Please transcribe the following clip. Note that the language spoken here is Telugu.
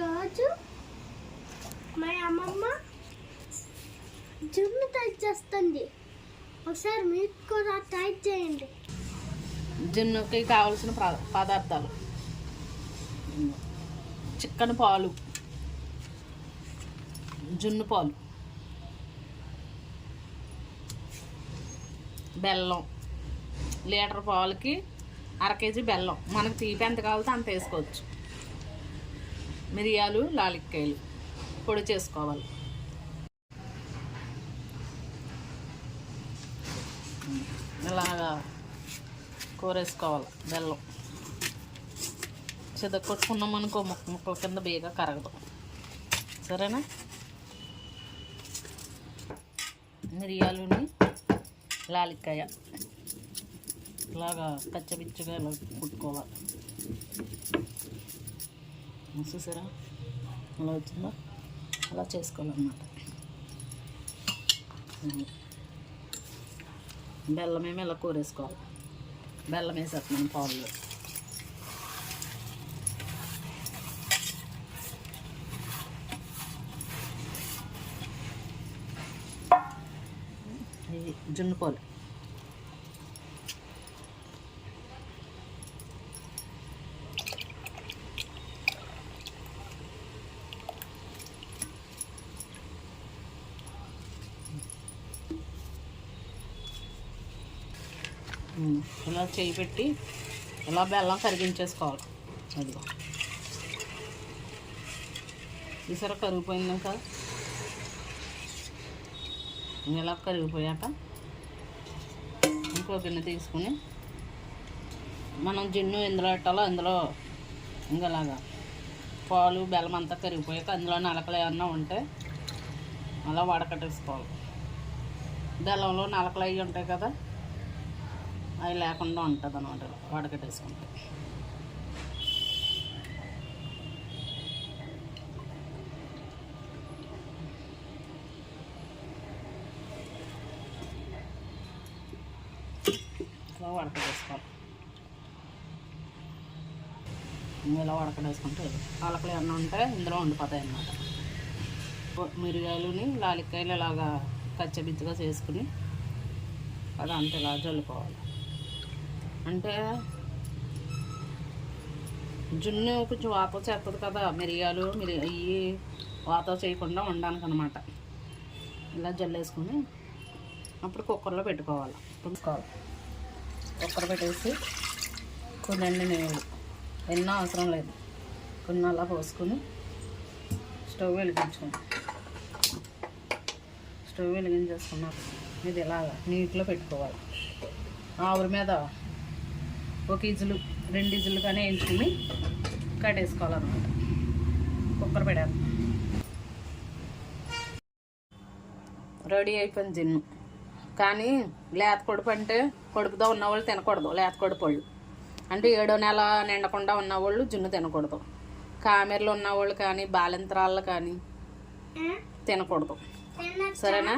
ఈరోజు మా అమ్మమ్మ జున్ను టైప్ చేస్తుంది. ఒకసారి మీకు కూడా టైప్ చేయండి. జున్నుకి కావలసిన పదార్థాలు: చిక్కని పాలు, జున్ను పాలు, బెల్లం. లీటర్ పాలకి 1/2 కేజీ బెల్లం. మనకు తీపి ఎంత కావాలితే అంత వేసుకోవచ్చు. మిరియాలు, లాలిక్కాయలు పొడి చేసుకోవాలి. ఇలాగా కూరేసుకోవాలి. బెల్లం కొట్టుకున్నాం అనుకో ముక్కల కింద బేగా కరగదు. సరేనా? మిరియాలుని లాలిక్కాయ ఇలాగా కచ్చపిచ్చగా ఇలా కుట్టుకోవాలి. చూసారా అలా వచ్చిందో అలా చేసుకోవాలన్నమాట. బెల్లం ఏమో ఇలా కూరేసుకోవాలి. బెల్లం వేసేస్తున్నాం పావులో. ఇది జున్ను పాలు. ఇలా చేయి పెట్టి ఇలా బెల్లం కరిగించేసుకోవాలి. అదిగో ఈసారి కరిగిపోయింది కదా. ఇలా కరిగిపోయాక ఇంకో గిన్నె తీసుకుని మనం జున్ను ఎందులో పెట్టాలో అందులో ఇంకలాగా పాలు బెల్లం అంతా కరిగిపోయాక అందులో నలకలు ఏమన్నా ఉంటే అలా వడకట్టేసుకోవాలి. బెల్లంలో నలకలు అవి ఉంటాయి కదా, అవి లేకుండా ఉంటుంది అన్నమాట. వడకట్టేసుకుంటే ఇలా వడకట్టేసుకోవాలి. ఇలా వడకట్టేసుకుంటే నలకలు ఏమన్నా ఉంటే ఇందులో ఉండిపోతాయి అన్నమాట. మిరియాలుని లాలిక్కాయలు ఇలాగా కచ్చబిచ్చగా చేసుకుని అదంతా ఇలా జల్లుకోవాలి. అంటే జున్ను కొంచెం వాత చేస్తుంది కదా, మిరియాలు ఇవి వాత చేయకుండా ఉండడానికి అనమాట. ఇలా జల్లేసుకుని అప్పుడు కుక్కర్లో పెట్టుకోవాలి. కుక్కర్ పెట్టేసి కొన్ని నీళ్ళు ఎన్నో అవసరం లేదు, కొన్ని అలా పోసుకొని స్టవ్ వెలిగించేసుకున్నాక ఇది ఇలాగా నీటిలో పెట్టుకోవాలి. ఆవిరి మీద 1 ఇజులు 2 ఇజులు కానీ వేయించుకుని కట్టేసుకోవాలన్నమాట. కుక్కర్ పెట్టాలి. రెడీ అయిపోయింది జున్ను. కానీ లేత కడుపు అంటే కడుపుతో ఉన్నవాళ్ళు తినకూడదు. లేత కడుపు వాళ్ళు అంటే 7వ నెల నిండకుండా ఉన్నవాళ్ళు జున్ను తినకూడదు. కామెర్లు ఉన్నవాళ్ళు కానీ బాలింతరాళ్ళు కానీ తినకూడదు. సరేనా?